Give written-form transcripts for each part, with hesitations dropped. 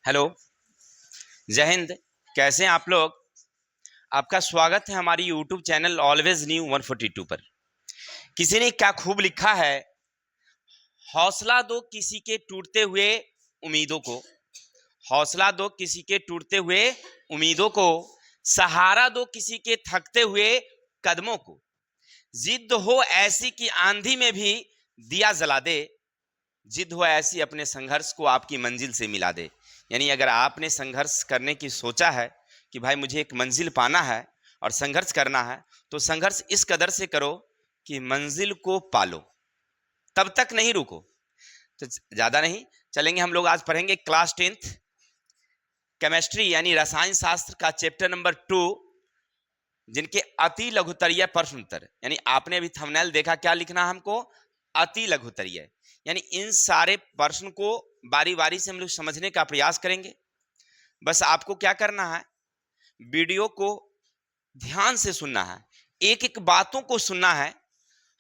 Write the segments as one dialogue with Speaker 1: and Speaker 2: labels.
Speaker 1: Hello. जय हिंद। कैसे हैं आप लोग? आपका स्वागत है हमारी यूट्यूब चैनल ऑलवेज न्यू 142 पर। किसी ने क्या खूब लिखा है, हौसला दो किसी के टूटते हुए उम्मीदों को, हौसला दो किसी के टूटते हुए उम्मीदों को, सहारा दो किसी के थकते हुए कदमों को, जिद हो ऐसी कि आंधी में भी दिया जला दे, जिद हो ऐसी अपने संघर्ष को आपकी मंजिल से मिला दे। यानी अगर आपने संघर्ष करने की सोचा है कि भाई मुझे एक मंजिल पाना है और संघर्ष करना है, तो संघर्ष इस कदर से करो कि मंजिल को पालो, तब तक नहीं रुको। तो ज्यादा नहीं चलेंगे, हम लोग आज पढ़ेंगे क्लास 10th केमिस्ट्री यानी रसायन शास्त्र का चैप्टर नंबर 2, जिनके अति लघुतरीय प्रश्न उत्तर। यानी आपने अभी थंबनेल देखा, क्या लिखना हमको? अति लघुतरीय। यानी इन सारे प्रश्न को बारी बारी से हम लोग समझने का प्रयास करेंगे। बस आपको क्या करना है, वीडियो को ध्यान से सुनना है, एक एक बातों को सुनना है,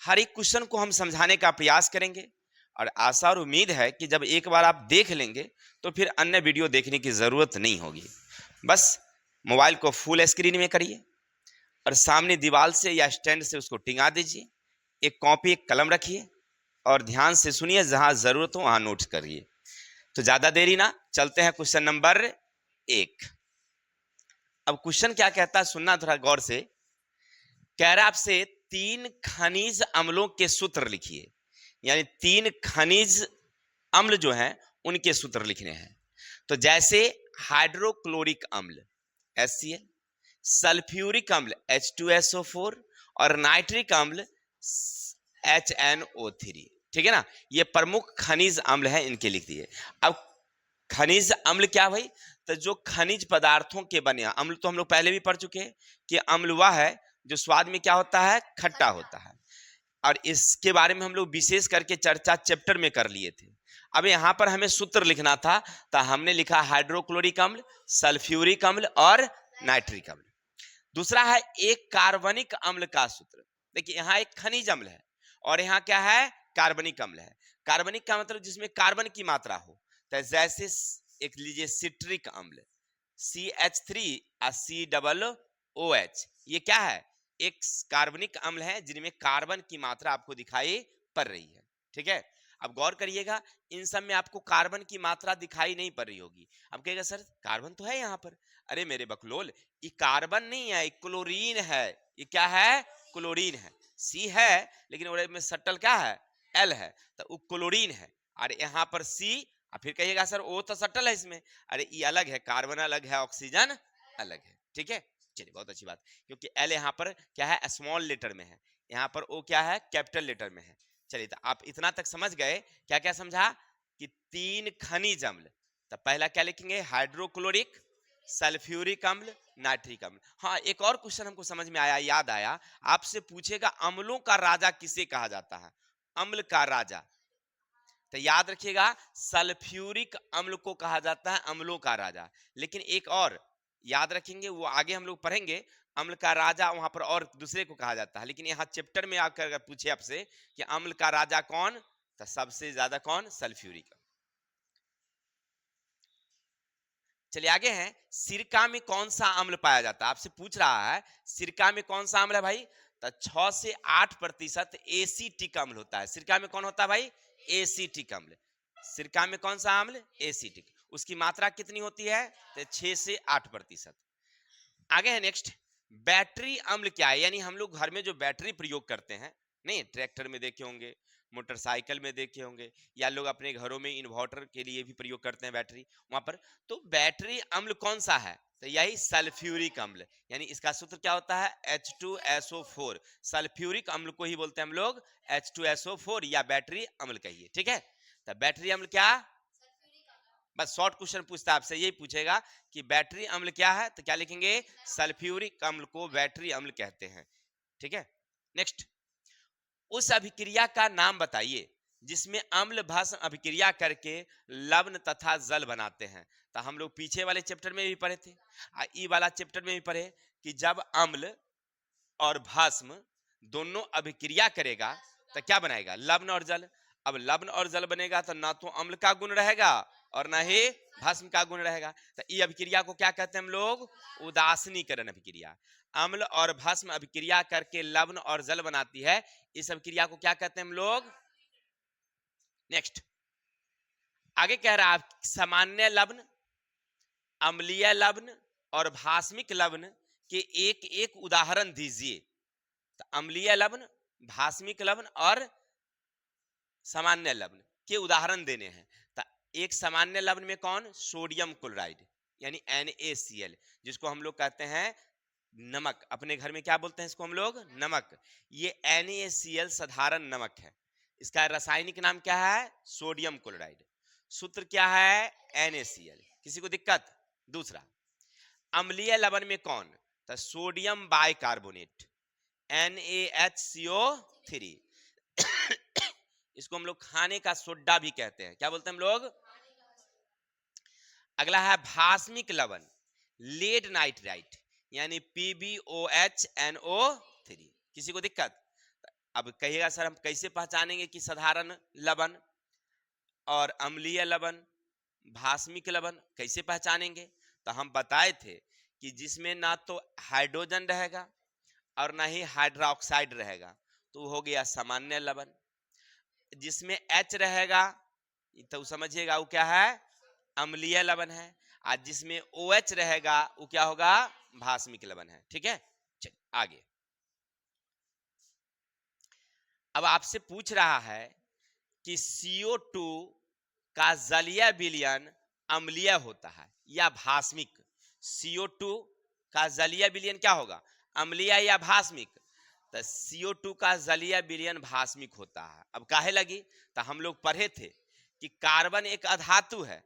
Speaker 1: हर एक क्वेश्चन को हम समझाने का प्रयास करेंगे। और आशा और उम्मीद है कि जब एक बार आप देख लेंगे तो फिर अन्य वीडियो देखने की जरूरत नहीं होगी। बस मोबाइल को फुल स्क्रीन में करिए और सामने दीवार से या स्टैंड से उसको टिंगा दीजिए, एक कॉपी एक कलम रखिए और ध्यान से सुनिए, जहां जरूरत हो वहां नोट करिए। तो ज्यादा देरी ना, चलते हैं क्वेश्चन नंबर 1। अब क्वेश्चन क्या कहता है, सुनना थोड़ा गौर से। कह रहा है आपसे 3 खनिज अम्लों के सूत्र लिखिए, यानी 3 खनिज अम्ल जो हैं उनके सूत्र लिखने हैं। तो जैसे हाइड्रोक्लोरिक अम्ल HCl, सल्फ्यूरिक अम्ल H2SO4 और नाइट्रिक अम्ल HNO3। ठीक है ना, ये प्रमुख खनिज अम्ल हैं, इनके लिख दिए। अब खनिज अम्ल क्या भाई? तो जो खनिज पदार्थों के बने अम्ल, तो हम लोग पहले भी पढ़ चुके हैं कि अम्ल वह है जो स्वाद में क्या होता है, खट्टा होता है। और इसके बारे में हम लोग विशेष करके चर्चा चैप्टर में कर लिए थे। अब यहाँ पर हमें सूत्र लिखना था, तो हमने लिखा हाइड्रोक्लोरिक अम्ल, सल्फ्यूरिक अम्ल और नाइट्रिक अम्ल। दूसरा है एक कार्बनिक अम्ल का सूत्र। देखिए यहाँ एक खनिज अम्ल है और यहाँ क्या है, कार्बनिक अम्ल है। कार्बनिक का मतलब जिसमें कार्बन की मात्रा हो। तो जैसे एक लीजिए सिट्रिक अम्ल CH3 और COOH, ये क्या है, एक कार्बनिक अम्ल है जिनमें कार्बन की मात्रा आपको दिखाई पड़ रही है। ठीक है, अब गौर करिएगा, इन सब में आपको कार्बन की मात्रा दिखाई नहीं पड़ रही होगी। अब कहेगा सर कार्बन तो है यहाँ पर। अरे मेरे बकलोल, ये कार्बन नहीं है, ये क्लोरीन है। ये क्या है, क्लोरीन है। सी है लेकिन में सटल क्या है, एल है, तो वो क्लोरीन है। और यहाँ पर सी, और फिर कहिएगा सर ओ तो सटल है इसमें। अरे ये अलग है, कार्बन अलग है, ऑक्सीजन अलग है। ठीक है, चलिए बहुत अच्छी बात, क्योंकि एल यहाँ पर क्या है, स्मॉल लेटर में है, यहाँ पर ओ क्या है, कैपिटल लेटर में है। चलिए, तो आप इतना तक समझ गए। क्या क्या समझा कि 3 खनिज अम्ल। तो पहला क्या लिखेंगे, हाइड्रोक्लोरिक, सल्फ्यूरिक अम्ल, नाइट्रिक अम्ल। हाँ, एक और क्वेश्चन हमको समझ में आया, याद आया, आपसे पूछेगा अम्लों का राजा किसे कहा जाता है, अम्ल का राजा। तो याद रखिएगा, सल्फ्यूरिक अम्ल को कहा जाता है अम्लों का राजा। लेकिन एक और याद रखेंगे, वो आगे हम लोग पढ़ेंगे, अम्ल का राजा वहां पर और दूसरे को कहा जाता है। लेकिन यहाँ चैप्टर में आकर अगर पूछे आपसे कि अम्ल का राजा कौन, तो सबसे ज्यादा कौन, सल्फ्यूरिक। चलिए आगे हैं, सिरका में कौन सा अम्ल पाया जाता है, आपसे पूछ रहा है सिरका में कौन सा अम्ल है भाई। तो 6 से 8% एसिटिक अम्ल होता है। सिरका में कौन होता है भाई, एसिटिक अम्ल। सिरका में कौन सा अम्ल, एसिटिक। उसकी मात्रा कितनी होती है, तो 6 से 8%। आगे है नेक्स्ट, बैटरी अम्ल क्या है। यानी हम लोग घर में जो बैटरी प्रयोग करते हैं, नहीं ट्रैक्टर में देखे होंगे, मोटरसाइकिल में देखे होंगे, या लोग अपने घरों में इन्वर्टर के लिए भी प्रयोग करते हैं बैटरी, वहां पर तो बैटरी अम्ल कौन सा है, तो यही सल्फ्यूरिक अम्ल। यानी इसका सूत्र क्या होता है, H2SO4। सल्फ्यूरिक अम्ल को ही बोलते हैं हम लोग H2SO4 या बैटरी अम्ल कहिए। ठीक है, तो बैटरी अम्ल क्या, बस शॉर्ट क्वेश्चन पूछता है आपसे, यही पूछेगा कि बैटरी अम्ल क्या है, तो क्या लिखेंगे, सल्फ्यूरिक अम्ल को बैटरी अम्ल कहते हैं। ठीक है, नेक्स्ट, उस अभिक्रिया का नाम बताइए जिसमें अम्ल भस्म अभिक्रिया करके लवण तथा जल बनाते हैं। तो हम लोग पीछे वाले चैप्टर में भी पढ़े थे, ई वाला चैप्टर में भी पढ़े कि जब अम्ल और भस्म दोनों अभिक्रिया करेगा तो क्या बनाएगा, लवण और जल। अब लवण और जल बनेगा तो ना तो अम्ल का गुण रहेगा और ना ही भस्म का गुण रहेगा। तो ये अभिक्रिया को क्या कहते हैं हम लोग? उदासीनीकरण अभिक्रिया। अम्ल और भस्म अभिक्रिया करके लवण और जल बनाती है, इस अभिक्रिया को क्या कहते हैं हम लोग? नेक्स्ट आगे कह रहा है सामान्य लवण, अम्लीय लवण और भास्मिक लवण के एक एक उदाहरण दीजिए। तो अम्लीय लवण, भास्मिक लवण और सामान्य लवण के उदाहरण देने हैं। तो एक सामान्य लवण में कौन? सोडियम क्लोराइड यानी NaCl, जिसको हम लोग कहते हैं नमक। अपने घर में क्या बोलते हैं इसको हम लोग? नमक। ये NaCl साधारण नमक है। इसका रासायनिक नाम क्या है? Sodium chloride. सूत्र क्या है? NaCl। किसी को दिक्कत? दूसरा अम्लीय लवण में कौन? तो सोडियम बाइकार्बोनेट NaHCO3। इसको हम लोग खाने का सोडा भी कहते हैं। क्या बोलते हैं हम लोग? अगला है भास्मिक लवण, लेड नाइट्राइट यानी PbOHNO3। किसी को दिक्कत? अब कहिएगा सर हम कैसे पहचानेंगे कि साधारण लवण और अम्लीय लवण, भास्मिक लवण कैसे पहचानेंगे? तो हम बताए थे कि जिसमें ना तो हाइड्रोजन रहेगा और ना ही हाइड्रोक्साइड रहेगा तो हो गया सामान्य लवण। जिसमें H रहेगा तो समझिएगा वो क्या है? अम्लीय लवण है। और जिसमें OH रहेगा वो क्या होगा? भास्मिक लवण है। ठीक है, चलिए आगे। अब आपसे पूछ रहा है कि CO2 का जलीय विलयन अम्लीय होता है या भास्मिक? CO2 का जलीय विलयन क्या होगा? अम्लीय या भास्मिक? तो CO2 का जलीय विलयन भास्मिक होता है। अब काहे लगी? तो हम लोग पढ़े थे कि कार्बन एक अधातु है,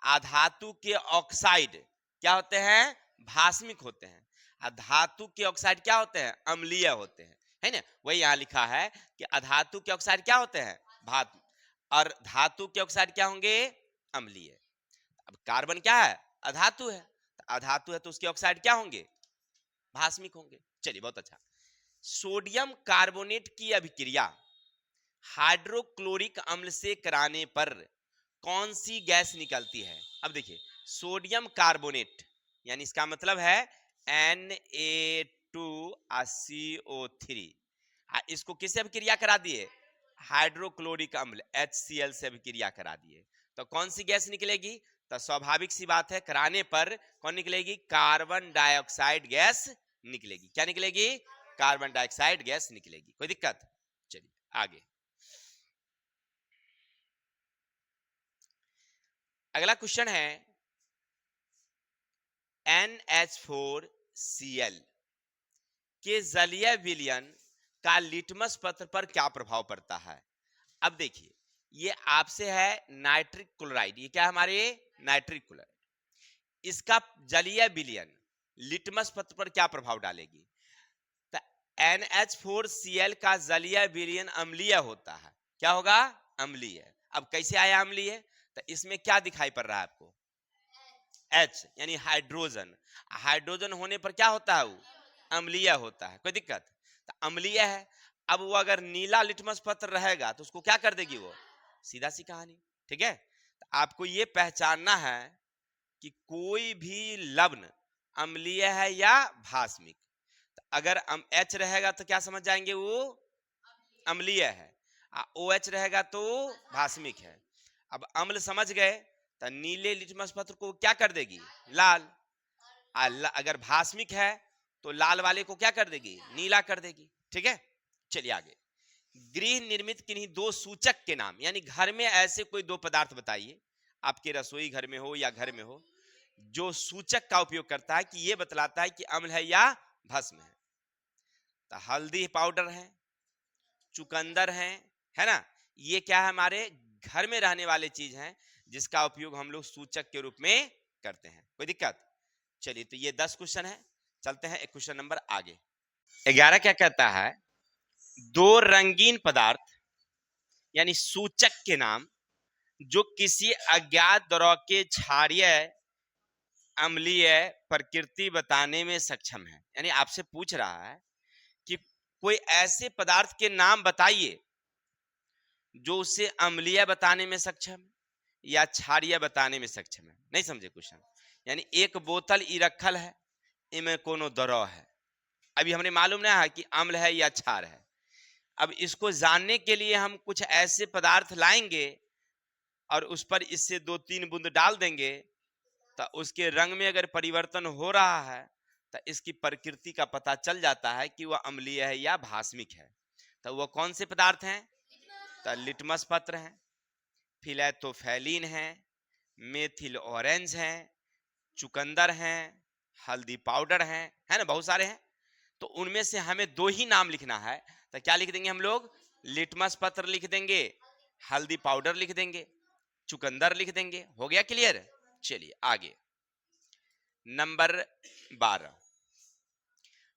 Speaker 1: अधातु के ऑक्साइड क्या होते हैं? भास्मिक होते हैं। अधातु के ऑक्साइड क्या होते हैं? अम्लीय होते हैं, है ना? वही यहाँ लिखा है कि अधातु के ऑक्साइड क्या होते हैं? और धातु के ऑक्साइड क्या होंगे? अम्लीय। अब कार्बन क्या है? अधातु है। तो अधातु है तो उसके ऑक्साइड क्या होंगे? भास्मिक होंगे। चलिए बहुत अच्छा। सोडियम कार्बोनेट की अभिक्रिया हाइड्रोक्लोरिक अम्ल से कराने पर कौन सी गैस निकलती है? अब देखिए सोडियम कार्बोनेट यानी इसका मतलब है Na2CO3। इसको किससे अभिक्रिया करा दिए? हाइड्रोक्लोरिक अम्ल HCl से अभिक्रिया करा दिए तो कौन सी गैस निकलेगी? तो स्वाभाविक सी बात है कराने पर कौन निकलेगी? कार्बन डाइऑक्साइड गैस निकलेगी। क्या निकलेगी? कार्बन डाइऑक्साइड गैस निकलेगी। कोई दिक्कत? चलिए आगे। अगला क्वेश्चन है NH4Cl के जलीय विलयन का लिटमस पत्र पर क्या प्रभाव पड़ता है? अब देखिए ये आपसे है नाइट्रिक क्लोराइड। ये क्या है हमारे? Nitric chloride. इसका जलीय विलयन लिटमस पत्र पर क्या प्रभाव डालेगी? तो NH4Cl का जलीय विलयन अम्लीय होता है। क्या होगा? अम्लीय। अब कैसे आया अम्लीय? तो इसमें क्या दिखाई पड़ रहा है आपको? H यानी हाइड्रोजन। हाइड्रोजन होने पर क्या होता है? वो अम्लीय होता है। कोई दिक्कत? तो अम्लीय है। अब वो अगर नीला लिटमस पत्र रहेगा तो उसको क्या कर देगी? वो सीधा सी कहानी। ठीक है, तो आपको ये पहचानना है कि कोई भी लवण अम्लीय है या भास्मिक। तो अगर H रहेगा तो क्या समझ जाएंगे? वो अम्लीय है। OH रहेगा तो भास्मिक है। अब अम्ल समझ गए तो नीले लिटमस पत्र को क्या कर देगी? लाल। अगर भास्मिक है तो लाल वाले को क्या कर देगी? नीला कर देगी। ठीक है, चलिए आगे। गृह निर्मित किन्हीं दो सूचक के नाम, यानी घर में ऐसे कोई दो पदार्थ बताइए, आपके रसोई घर में हो या घर में हो, जो सूचक का उपयोग करता है कि यह बतलाता है कि अम्ल है या भस्म है। तो हल्दी पाउडर है, चुकंदर है ना? ये क्या है? हमारे घर में रहने वाले चीज हैं जिसका उपयोग हम लोग सूचक के रूप में करते हैं। कोई दिक्कत? चलिए तो ये 10 क्वेश्चन है। चलते हैं एक क्वेश्चन नंबर आगे। 11 क्या कहता है? दो रंगीन पदार्थ यानी सूचक के नाम जो किसी अज्ञात द्रव के क्षारीय अम्लीय प्रकृति बताने में सक्षम है। यानी आपसे पूछ रहा है कि कोई ऐसे पदार्थ के नाम बताइए जो उसे अम्लीय बताने में सक्षम है। या क्षारीय बताने में सक्षम है। नहीं समझे क्वेश्चन? यानी एक बोतल ई रखल है, इनमें कोनो द्रव है, अभी हमने मालूम नहीं है कि अम्ल है या क्षार है। अब इसको जानने के लिए हम कुछ ऐसे पदार्थ लाएंगे और उस पर इससे 2-3 बूंद डाल देंगे, तो उसके रंग में अगर परिवर्तन हो रहा है तो इसकी प्रकृति का पता चल जाता है कि वह अम्लीय है या भास्मिक है। तो वह कौन से पदार्थ हैं? तो लिटमस पत्र है, फिलेटोफैलिन है, मेथिल ऑरेंज है, चुकंदर है, हल्दी पाउडर है ना, बहुत सारे हैं। तो उनमें से हमें 2 ही नाम लिखना है, तो क्या लिख देंगे हम लोग? लिटमस पत्र लिख देंगे, हल्दी पाउडर लिख देंगे, चुकंदर लिख देंगे। हो गया क्लियर? चलिए आगे। नंबर 12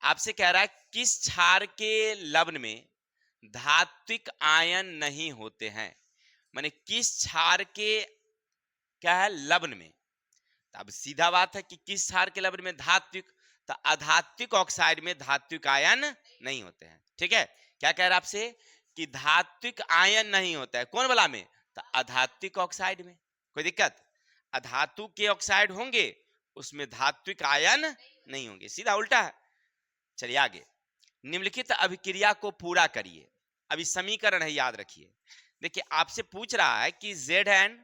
Speaker 1: आपसे कह रहा है किस क्षार के लवण में धात्विक आयन नहीं होते हैं? माने किस क्षार के क्या है लवण में? तो अब सीधा बात है कि किस क्षार के लवण में धात्विक, तो अधात्विक ऑक्साइड में धात्विक आयन नहीं होते हैं। ठीक है, क्या कह रहा है आपसे कि धात्विक आयन नहीं होता है, कौन वाला में? तो अधात्विक ऑक्साइड में। कोई दिक्कत? अधातु के ऑक्साइड होंगे, उसमें धात्विक आयन नहीं होंगे, सीधा उल्टा है। चलिए आगे। निम्नलिखित अभिक्रिया को पूरा करिए। अभी समीकरण है, याद रखिए। देखिए आपसे पूछ रहा है कि Zn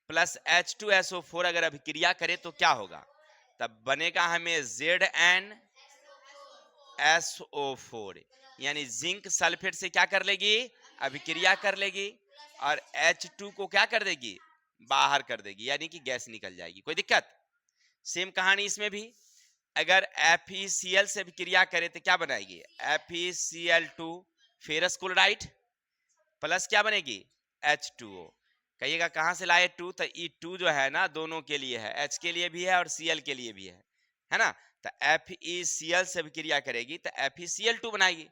Speaker 1: प्लस H2SO4 अगर अभिक्रिया करे तो क्या होगा? तब बनेगा हमें ZnSO4, यानी जिंक सल्फेट से क्या कर लेगी? अभिक्रिया कर लेगी, और H2 को क्या कर देगी? बाहर कर देगी, यानी कि गैस निकल जाएगी। कोई दिक्कत? सेम कहानी इसमें भी, अगर FeCl से अभिक्रिया करे तो क्या बनाएगी? FeCl2 फेरस क्लोराइड प्लस क्या बनेगी? H2O। कहिएगा कहां से लाए 2? तो E2 जो है ना दोनों के लिए है, H के लिए भी है और Cl के लिए भी है ना। तो FeCl से अभिक्रिया करेगी तो FeCl2 बनाएगी,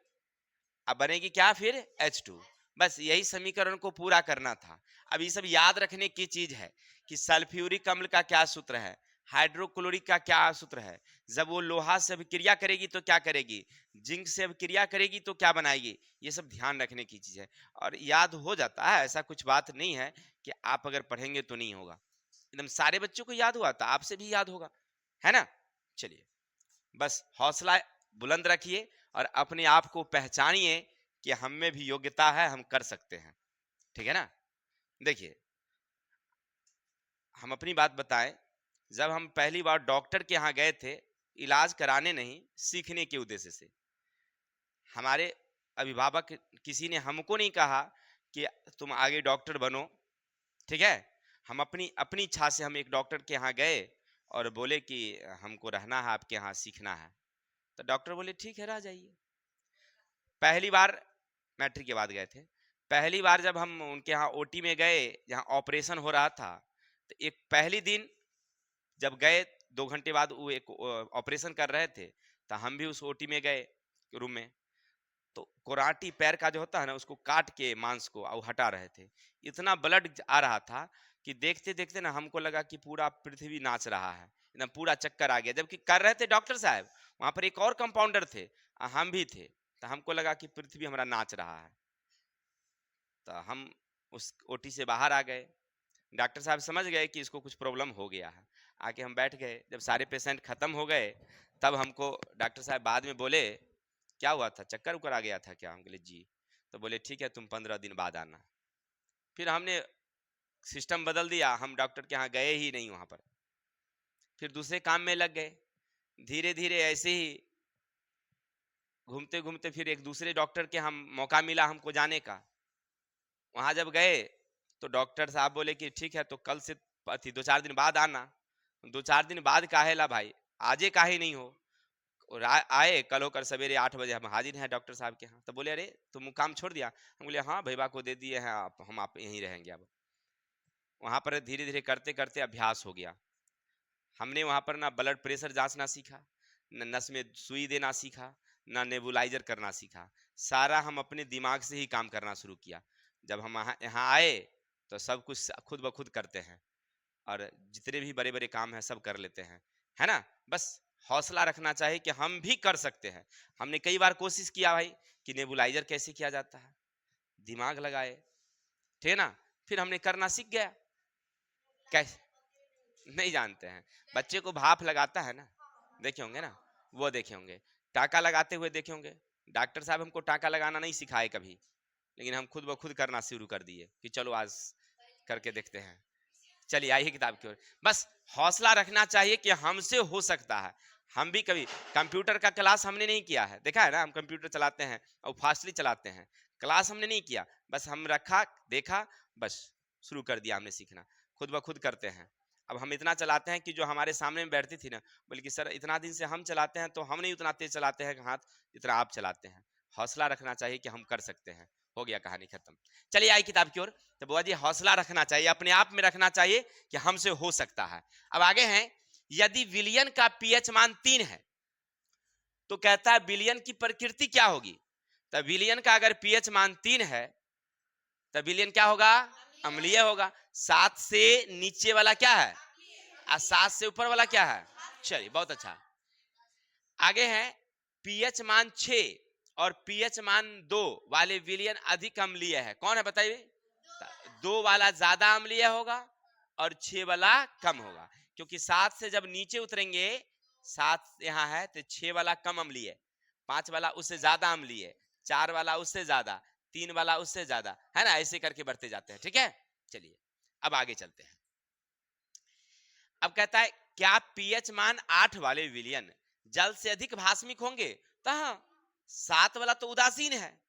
Speaker 1: अब बनेगी क्या फिर? H2। बस यही समीकरण को पूरा करना था। अब ये सब याद रखने की चीज है कि सल्फ्यूरिक अम्ल का क्या सूत्र है, हाइड्रोक्लोरिक का क्या सूत्र है, जब वो लोहा से अभिक्रिया करेगी तो क्या करेगी, जिंक से अभिक्रिया करेगी तो क्या बनाएगी, ये सब ध्यान रखने की चीज है। और याद हो जाता है, ऐसा कुछ बात नहीं है कि आप अगर पढ़ेंगे तो नहीं होगा। एकदम सारे बच्चों को याद हुआ, तो आपसे भी याद होगा, है ना। चलिए बस हौसला बुलंद रखिए और अपने आप को पहचानिए कि हम में भी योग्यता है, हम कर सकते हैं। ठीक है ना। देखिए हम अपनी बात बताएं, जब हम पहली बार डॉक्टर के यहाँ गए थे, इलाज कराने नहीं सीखने के उद्देश्य से, हमारे अभिभावक किसी ने हमको नहीं कहा कि तुम आगे डॉक्टर बनो। ठीक है, हम अपनी अपनी इच्छा से हम एक डॉक्टर के यहाँ गए और बोले कि हमको रहना है आपके यहाँ, सीखना है। तो डॉक्टर बोले ठीक है रह जाइए। पहली बार मैट्रिक के बाद गए थे, पहली बार जब हम उनके यहाँ ओटी में गए जहाँ ऑपरेशन हो रहा था, तो एक पहली दिन जब गए 2 घंटे बाद वो एक ऑपरेशन कर रहे थे, तो हम भी उस ओटी में गए रूम में, तो कोराटी पैर का जो होता है ना उसको काट के मांस को हटा रहे थे। इतना ब्लड आ रहा था कि देखते देखते ना हमको लगा कि पूरा पृथ्वी नाच रहा है, एकदम पूरा चक्कर आ गया। जबकि कर रहे थे डॉक्टर साहब, वहां पर एक और कंपाउंडर थे, हम भी थे, तो हमको लगा कि पृथ्वी हमारा नाच रहा है। तो हम उस ओटी से बाहर आ गए, डॉक्टर साहब समझ गए कि इसको कुछ प्रॉब्लम हो गया है। आके हम बैठ गए, जब सारे पेशेंट खत्म हो गए तब हमको डॉक्टर साहब बाद में बोले क्या हुआ था, चक्कर उकर आ गया था क्या? हम बोले जी। तो बोले ठीक है तुम 15 दिन बाद आना। फिर हमने सिस्टम बदल दिया, हम डॉक्टर के यहाँ गए ही नहीं वहां पर, फिर दूसरे काम में लग गए। धीरे धीरे ऐसे ही घूमते घूमते फिर एक दूसरे डॉक्टर के हम मौका मिला हमको जाने का। वहां जब गए तो डॉक्टर साहब बोले कि ठीक है तो कल से 2-4 दिन बाद आना। 2-4 दिन बाद काहेला भाई, आजे काहे नहीं हो? और आए कल होकर सवेरे 8 बजे हम हाजिर हैं डॉक्टर साहब के यहाँ। तो बोले अरे तुम काम छोड़ दिया? हम बोले हाँ भैया को दे दिए हैं, आप यहीं रहेंगे। अब वहां पर धीरे धीरे करते करते अभ्यास हो गया। हमने वहां पर ना ब्लड प्रेशर जांचना सीखा, न नस में सुई देना सीखा, ना नेबुलाइजर करना सीखा। सारा हम अपने दिमाग से ही काम करना शुरू किया। जब हम यहाँ आए तो सब कुछ खुद ब खुद करते हैं, और जितने भी बड़े बड़े काम हैं सब कर लेते हैं, है ना। बस हौसला रखना चाहिए कि हम भी कर सकते हैं। हमने कई बार कोशिश किया भाई कि नेबुलाइजर कैसे किया जाता है, दिमाग लगाए, ठीक है ना, फिर हमने करना सीख गया। कैसे नहीं जानते हैं? बच्चे को भाप लगाता है ना, देखे होंगे ना, वो देखे होंगे। टाका लगाते हुए देखे होंगे। डॉक्टर साहब हमको टाका लगाना नहीं सिखाए कभी, लेकिन हम खुद ब खुद करना शुरू कर दिए कि चलो आज करके देखते हैं। चलिए आइए किताब की ओर। बस हौसला रखना चाहिए कि हमसे हो सकता है। हम भी कभी कंप्यूटर का क्लास हमने नहीं किया है, देखा है ना, हम कंप्यूटर चलाते हैं और फास्टली चलाते हैं। क्लास हमने नहीं किया, बस हम रखा, देखा, बस शुरू कर दिया हमने सीखना। खुद ब खुद करते हैं। अब हम इतना चलाते हैं कि जो हमारे सामने में बैठती थी ना, बल्कि सर इतना दिन से हम चलाते हैं तो हम नहीं उतना तेज चलाते हैं हाथ जितना आप चलाते हैं। हौसला रखना चाहिए कि हम कर सकते हैं। हो गया, कहानी खत्म। चलिए आई किताब की ओर। तो बुआ जी हौसला रखना चाहिए, अपने आप में रखना चाहिए कि हमसे हो सकता है। अब आगे हैं, यदि विलियन का पीएच मान 3 है तो कहता है विलियन की प्रकृति क्या होगी। तो विलियन का अगर पीएच मान 3 है तो विलियन क्या होगा, अम्लीय होगा। 7 से नीचे वाला क्या है और 7 से ऊपर वाला क्या है। चलिए बहुत अच्छा। आगे है, पीएच मान 6 और पीएच मान 2 वाले विलियन अधिक अम्लीय है। कौन है बताइए। 2 वाला ज्यादा अम्लीय होगा और 6 वाला कम होगा, क्योंकि 7 से जब नीचे उतरेंगे, 7 यहाँ है तो 6 वाला कम अम्लीय, 5 वाला उससे ज्यादा अम्लीय, 4 वाला उससे ज्यादा, 3 वाला उससे ज्यादा, है ना, ऐसे करके बढ़ते जाते हैं। ठीक है, चलिए अब आगे चलते हैं। अब कहता है, क्या पीएच मान 8 वाले विलियन जल से अधिक भास्मिक होंगे। तो हाँ, 7 वाला तो उदासीन है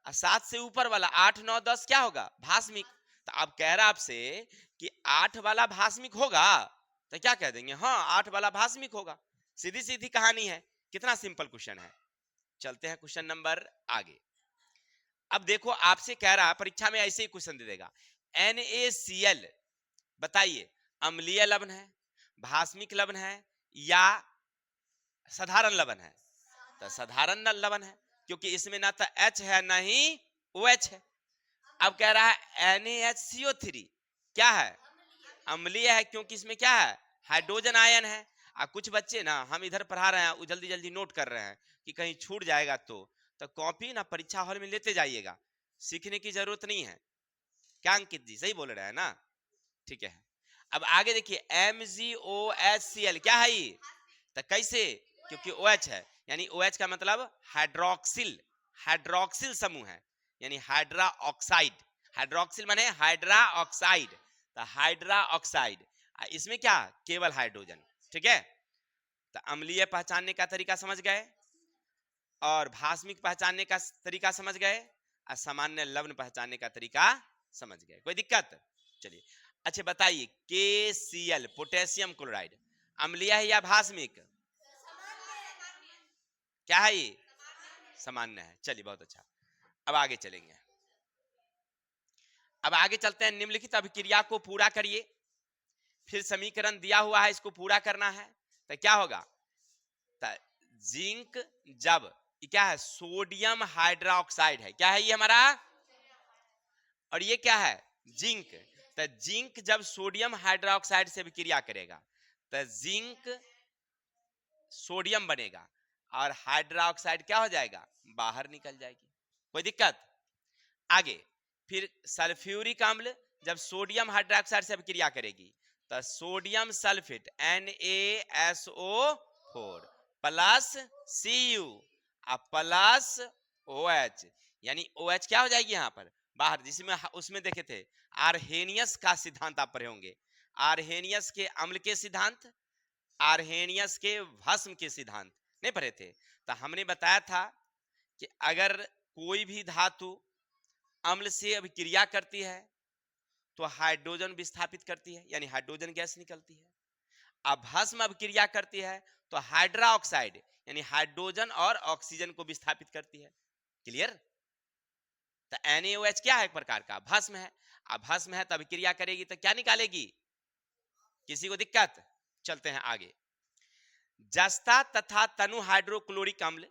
Speaker 1: और 7 से ऊपर वाला 8 9 10 क्या होगा, भास्मिक। तो अब कह रहा आपसे कि 8 वाला भास्मिक होगा, तो क्या कह देंगे, हाँ 8 वाला भास्मिक होगा। सीधी सीधी कहानी है, कितना सिंपल क्वेश्चन है। चलते हैं क्वेश्चन नंबर आगे। अब देखो आपसे कह रहा है, परीक्षा में ऐसे ही क्वेश्चन दे देगा, NaCl बताइए अम्लीय लवण है, भास्मिक लवण है या साधारण लवण है। तो साधारण लवण है, क्योंकि इसमें ना तो H है ना ही OH है। अब कह रहा है NaHCO3 क्या है, अम्लीय है, क्योंकि इसमें क्या है, हाइड्रोजन आयन है। कुछ बच्चे ना, हम इधर पढ़ा रहे हैं, वो जल्दी जल्दी नोट कर रहे हैं कि कहीं छूट जाएगा तो कॉपी ना परीक्षा हॉल में लेते जाइएगा, सीखने की जरूरत नहीं है। क्या अंकित जी सही बोल रहे हैं ना, ठीक है। अब आगे देखिए, MgOHCl क्या है ये, तो कैसे, क्योंकि OH है, यानी OH का मतलब हाइड्रोक्सिल, हाइड्रोक्सिल समूह है, यानी हाइड्रा ऑक्साइड। हाइड्रोक्सिल माने हाइड्रा ऑक्साइड, तो हाइड्रा ऑक्साइड, इसमें क्या, केवल हाइड्रोजन। ठीक है, तो अम्लीय पहचानने का तरीका समझ गए और भास्मिक पहचानने का तरीका समझ गए और सामान्य लवण पहचानने का तरीका समझ गए। कोई दिक्कत। चलिए अच्छा बताइए, KCl पोटेशियम क्लोराइड अम्लीय है या भास्मिक, क्या है ये, सामान्य है। चलिए बहुत अच्छा, अब आगे चलेंगे। अब आगे चलते हैं, निम्नलिखित अभिक्रिया को पूरा करिए। फिर समीकरण दिया हुआ है, इसको पूरा करना है, तो क्या होगा, तो जिंक जब ये क्या है, सोडियम हाइड्रोक्साइड है, क्या है ये हमारा, और ये क्या है, जिंक। तो जिंक जब सोडियम हाइड्रोक्साइड से अभिक्रिया करेगा तो जिंक सोडियम बनेगा और हाइड्रोक्साइड क्या हो जाएगा, बाहर निकल जाएगी। कोई दिक्कत। आगे फिर सल्फ्यूरिक अम्ल जब सोडियम हाइड्रोक्साइड से अभिक्रिया करेगी तो sodium sulphate NaSO4 plus Cu plus OH, यानी OH क्या हो जाएगी यहाँ पर बाहर, जिसमें उसमें देखे थे आर्हेनियस का सिद्धांत आप पढ़े होंगे, आर्हेनियस के अम्ल के सिद्धांत, आर्हेनियस के भस्म के सिद्धांत नहीं पढ़े थे। तो हमने बताया था कि अगर कोई भी धातु अम्ल से अभिक्रिया करती है तो हाइड्रोजन विस्थापित करती है, यानी हाइड्रोजन गैस निकलती है। अब भस्म अभिक्रिया करती है तो हाइड्रा ऑक्साइड यानी हाइड्रोजन और ऑक्सीजन को विस्थापित करती है। क्लियर। तो NaOH क्या है, एक प्रकार का भस्म है। अब भस्म है तो अभिक्रिया करेगी तो क्या निकालेगी, किसी को दिक्कत। चलते हैं आगे। जस्ता तथा तनु हाइड्रोक्लोरिक अम्ल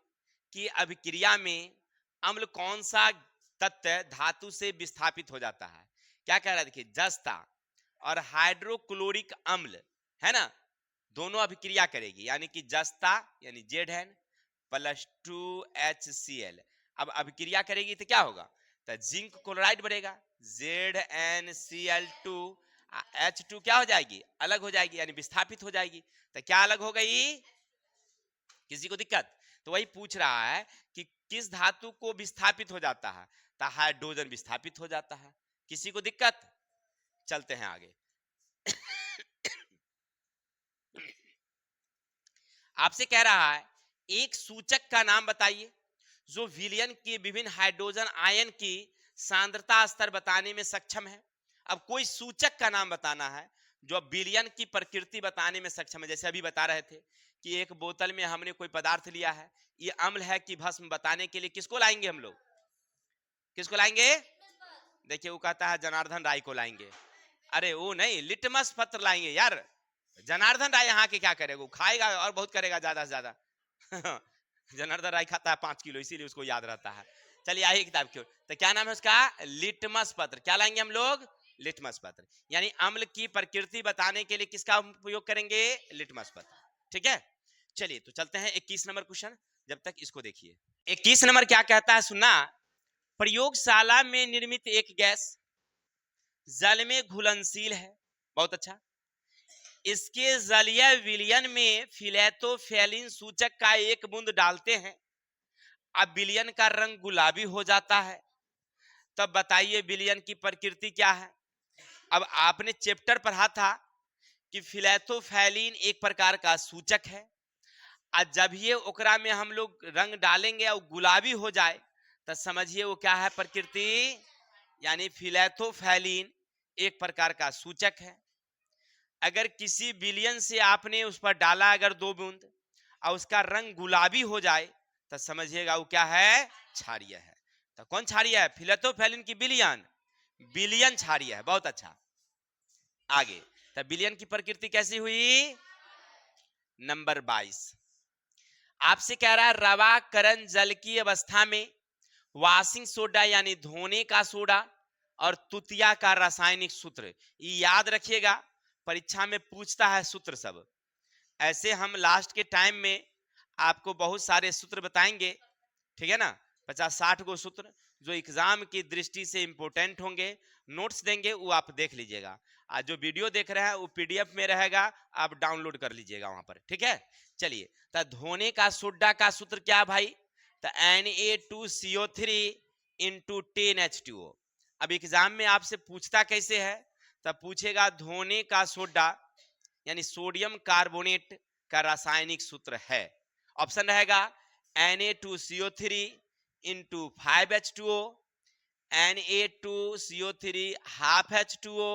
Speaker 1: की अभिक्रिया में अम्ल कौन सा तत्व धातु से विस्थापित हो जाता है। क्या कह रहा है, देखिए जस्ता और हाइड्रोक्लोरिक अम्ल है ना, दोनों अभिक्रिया करेगी, यानी कि जस्ता यानी Zn प्लस 2HCl। अब अभिक्रिया करेगी तो क्या होगा, तो जिंक क्लोराइड बनेगा ZnCl2 H2 क्या हो जाएगी, अलग हो जाएगी, यानी विस्थापित हो जाएगी। तो क्या अलग हो गई, किसी को दिक्कत? तो वही पूछ रहा है कि किस धातु को विस्थापित हो जाता है, तो हाइड्रोजन विस्थापित हो जाता है। किसी को दिक्कत? चलते हैं आगे। आपसे कह रहा है एक सूचक का नाम बताइए जो विलयन के विभिन्न हाइड्रोजन आयन की सांद्रता स्तर बताने में सक्षम है। अब कोई सूचक का नाम बताना है जो विलयन की प्रकृति बताने में सक्षम है। जैसे अभी बता रहे थे कि एक बोतल में हमने कोई पदार्थ लिया है, ये अम्ल है कि भस्म बताने के लिए किसको लाएंगे हम लोग, किसको लाएंगे? देखिए वो कहता है जनार्दन राय को लाएंगे। अरे वो नहीं, लिटमस पत्र लाएंगे यार। जनार्दन राय यहाँ के क्या करेगा, वो खाएगा और बहुत करेगा ज्यादा से ज्यादा। जनार्दन राय खाता है 5 किलो, इसीलिए उसको याद रहता है। चलिए आइए किताब की ओर। तो क्या नाम है उसका, लिटमस पत्र। क्या लाएंगे हम लोग, लिटमस पत्र। यानी अम्ल की प्रकृति बताने के लिए किसका उपयोग करेंगे, लिटमस पत्र। ठीक है, चलिए तो चलते हैं 21 नंबर क्वेश्चन। जब तक इसको देखिए 21 नंबर क्या कहता है सुनना। प्रयोगशाला में निर्मित एक गैस जल में घुलनशील है। बहुत अच्छा। इसके जलीय विलयन में फिलेटोफैलिन सूचक का एक बूंद डालते हैं, अब विलयन का रंग गुलाबी हो जाता है। तब बताइए विलयन की प्रकृति क्या है। अब आपने चैप्टर पढ़ा था कि फिलेटोफैलिन एक प्रकार का सूचक है, और जब ये ओकरा में हम लोग रंग डालेंगे और गुलाबी हो जाए तो समझिए वो क्या है प्रकृति, यानी फिलेटोफैलिन एक प्रकार का सूचक है। अगर किसी विलयन से आपने उस पर डाला अगर 2 बूंद और उसका रंग गुलाबी हो जाए तो समझिएगा वो क्या है, क्षारीय है। तो कौन क्षारीय है, फिलेटोफैलिन की विलयन, विलयन क्षारीय है। बहुत अच्छा। आगे तो विलयन की प्रकृति कैसी हुई। नंबर 22 आपसे कह रहा है रवाकरण जल की अवस्था में वाशिंग सोडा यानी धोने का सोडा और तुतिया का रासायनिक सूत्र। ये याद रखिएगा, परीक्षा में पूछता है सूत्र सब। ऐसे हम लास्ट के टाइम में आपको बहुत सारे सूत्र बताएंगे, ठीक है ना, 50-60 गो सूत्र जो एग्जाम की दृष्टि से इंपॉर्टेंट होंगे। नोट्स देंगे वो आप देख लीजिएगा, आज जो वीडियो देख रहे हैं वो पीडीएफ में रहेगा, आप डाउनलोड कर लीजिएगा वहां पर। ठीक है, चलिए तो धोने का सोडा का सूत्र क्या भाई, तो Na2CO3 इंटू 10H2O। अब एग्जाम में आपसे पूछता कैसे है, तब पूछेगा धोने का सोडा यानी सोडियम कार्बोनेट का रासायनिक सूत्र है। ऑप्शन रहेगा Na2CO3 into 5H2O, Na2CO3 half H2O,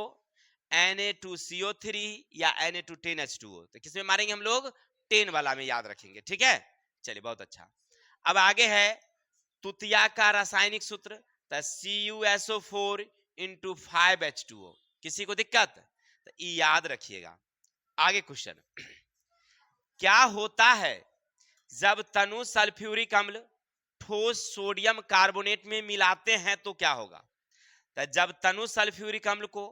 Speaker 1: Na2CO3 या Na210H2O। तो किसमें मारेंगे हम लोग, 10 वाला में याद रखेंगे। ठीक है, चलिए बहुत अच्छा। अब आगे है तुतिया का रासायनिक सूत्र, तो CuSO4 इंटू 5H2O। किसी को दिक्कत, तो ये याद रखिएगा। आगे क्वेश्चन, क्या होता है जब तनु सल्फ्यूरिक अम्ल ठोस सोडियम कार्बोनेट में मिलाते हैं तो क्या होगा। तो जब तनु सल्फ्यूरिक अम्ल को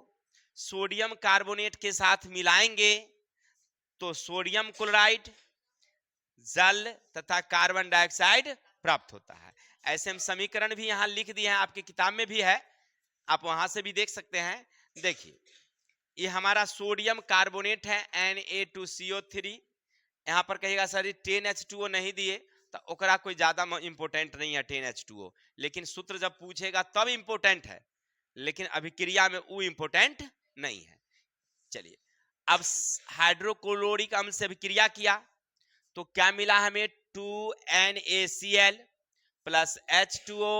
Speaker 1: सोडियम कार्बोनेट के साथ मिलाएंगे तो सोडियम क्लोराइड, जल तथा कार्बन डाइऑक्साइड प्राप्त होता है। ऐसे हम समीकरण भी यहां लिख दिए हैं, आपकी किताब में भी है, आप वहां से भी देख सकते हैं। देखिए ये हमारा सोडियम कार्बोनेट है Na2CO3, यहाँ पर कहेगा सर 10H2O नहीं दिए, तो ओकरा कोई ज्यादा इंपोर्टेंट नहीं है 10H2O, लेकिन सूत्र जब पूछेगा तब इंपोर्टेंट है, लेकिन अभिक्रिया में वो इंपोर्टेंट नहीं है। चलिए अब हाइड्रोक्लोरिक अम्ल से अभिक्रिया किया तो क्या मिला हमें, 2NaCl प्लस H2O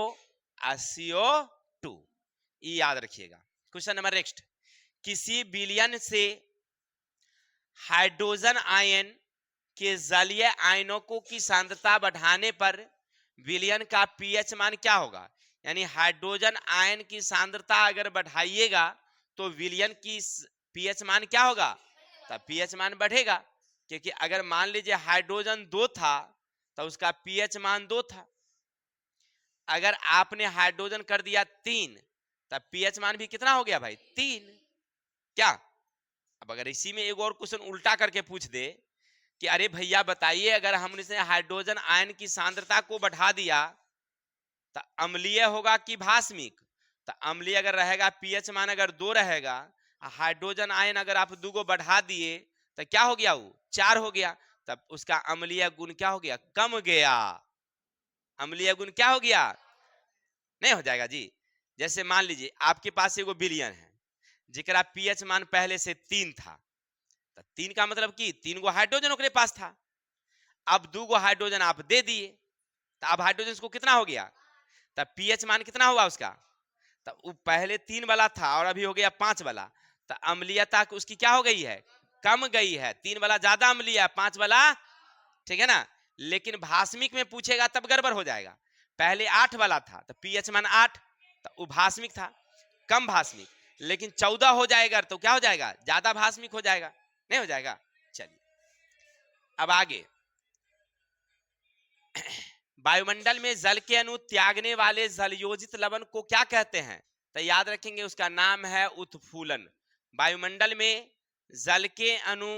Speaker 1: और CO2। ये याद रखिएगा। क्वेश्चन नंबर नेक्स्ट, किसी विलयन से हाइड्रोजन आयन के जलीय आयनों की सांद्रता बढ़ाने पर विलयन का पीएच मान क्या होगा। यानी हाइड्रोजन आयन की सांद्रता अगर बढ़ाइएगा तो विलयन की पीएच मान क्या होगा, तो पीएच मान बढ़ेगा। क्योंकि अगर मान लीजिए हाइड्रोजन 2 था तो उसका पीएच मान 2 था, अगर आपने हाइड्रोजन कर दिया 3 तब पीएच मान भी कितना हो गया भाई, 3। क्या, अब अगर इसी में एक और क्वेश्चन उल्टा करके पूछ दे कि अरे भैया बताइए अगर हमने हाइड्रोजन आयन की सांद्रता को बढ़ा दिया तो अम्लीय होगा कि भास्मिक, तो अम्लीय अगर रहेगा पीएच मान अगर 2 रहेगा हाइड्रोजन आयन अगर आप 2 को बढ़ा दिए तो क्या हो गया, वो 4 हो गया, तब उसका अम्लीय गुण क्या हो गया, कम गया। अम्लीय गुण क्या हो गया, नहीं हो जाएगा जी। जैसे मान लीजिए आपके पास एगो विलयन है जिकरा पीएच मान पहले से 3 था, तो 3 का मतलब कि 3 गो हाइड्रोजन ओकरे पास था। अब 2 गो हाइड्रोजन आप दे दिए, तो अब हाइड्रोजन को कितना हो गया, तब पीएच मान कितना हुआ उसका, तो वो पहले 3 वाला था और अभी हो गया 5 वाला, तो अम्लीयता उसकी क्या हो गई है, कम गई है। 3 वाला ज्यादा अम्लीय है, 5 वाला, ठीक है ना। लेकिन भास्मिक में पूछेगा तब गड़बड़ हो जाएगा। पहले 8 वाला था तो पीएच मान 8, तो वो भास्मिक था, कम भास्मिक। लेकिन 14 हो जाएगा तो क्या हो जाएगा, ज्यादा भास्मिक हो जाएगा, नहीं हो जाएगा। चलिए अब आगे, वायुमंडल में जल के अणु त्यागने वाले जलयोजित लवण को क्या कहते हैं, तो याद रखेंगे उसका नाम है उत्फूलन। वायुमंडल में जल के अणु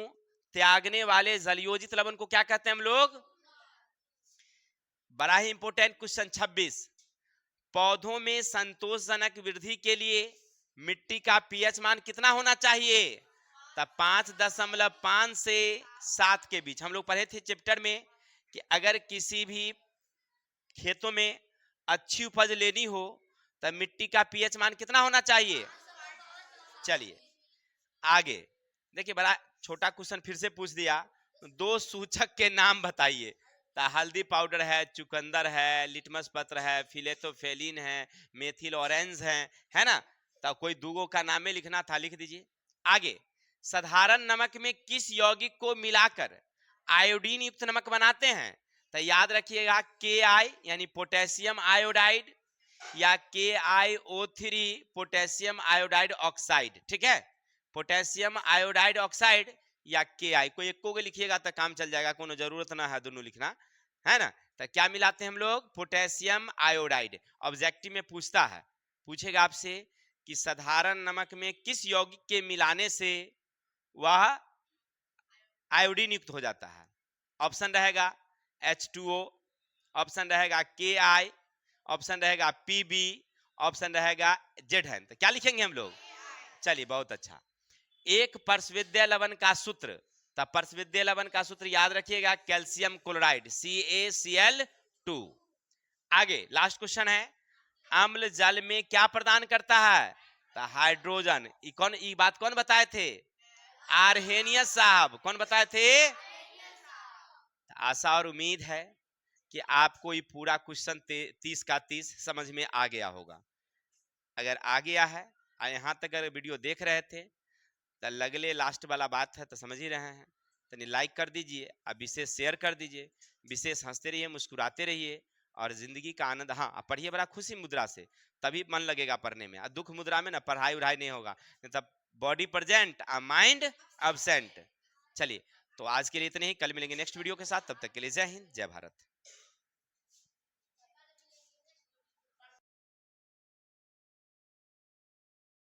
Speaker 1: त्यागने वाले जलयोजित लवण को क्या कहते हैं हम लोग। बड़ा ही इंपोर्टेंट क्वेश्चन 26, पौधों में संतोषजनक वृद्धि के लिए मिट्टी का पीएच मान कितना होना चाहिए, तब 5.5 से 7 के बीच। हम लोग पढ़े थे चैप्टर में कि अगर किसी भी खेतों में अच्छी उपज लेनी हो तो मिट्टी का पीएच मान कितना होना चाहिए। चलिए आगे देखिए, बड़ा छोटा क्वेश्चन फिर से पूछ दिया, 2 सूचक के नाम बताइए। तो हल्दी पाउडर है, चुकंदर है, लिटमस पत्र है, फिलेटोफेलिन है, मेथिल ऑरेंज है ना। तो कोई 2 का नाम में लिखना था, लिख दीजिए। आगे, साधारण नमक में किस यौगिक को मिलाकर आयोडीन युक्त नमक बनाते हैं, तो याद रखिएगा KI यानी पोटेशियम आयोडाइड या KiO3 पोटेशियम आयोडाइड ऑक्साइड, ठीक है। पोटेशियम आयोडाइड ऑक्साइड या KI, कोई एक को लिखिएगा तो काम चल जाएगा, कोनो जरूरत ना है दोनों लिखना, है ना। तो क्या मिलाते हैं हम लोग, पोटेशियम आयोडाइड। ऑब्जेक्टिव में पूछता है, पूछेगा आपसे कि साधारण नमक में किस यौगिक के मिलाने से वह आयोडीन युक्त हो जाता है। ऑप्शन रहेगा H2O, ऑप्शन रहेगा KI, ऑप्शन रहेगा PB, ऑप्शन रहेगा Z। तो क्या लिखेंगे हम लोग, चलिए बहुत अच्छा। एक पर्शवेद्य लवण का सूत्र, तो पर्शवेद्य लवण का सूत्र याद रखिएगा कैल्शियम क्लोराइड CaCl2। आगे लास्ट क्वेश्चन है, अम्ल जल में क्या प्रदान करता है, तो हाइड्रोजन। ये बात कौन बताए थे, आर्हेनियस साहब, कौन बताए थे। आशा और उम्मीद है कि आपको ये पूरा क्वेश्चन 30 का 30 समझ में आ गया होगा। अगर आ गया है और यहाँ तक अगर वीडियो देख रहे थे तो लगले लास्ट वाला बात है तो समझ ही रहे हैं, तो लाइक कर दीजिए और विशेष शेयर कर दीजिए। विशेष हंसते रहिए, मुस्कुराते रहिए और जिंदगी का आनंद, हाँ पढ़िए बड़ा खुशी मुद्रा से, तभी मन लगेगा पढ़ने में। दुख मुद्रा में ना पढ़ाई उढ़ाई नहीं होगा, तब बॉडी प्रेजेंट और माइंड अब्सेंट। चलिए तो आज के लिए इतने ही, कल मिलेंगे नेक्स्ट वीडियो के साथ, तब तक के लिए जय हिंद जय भारत।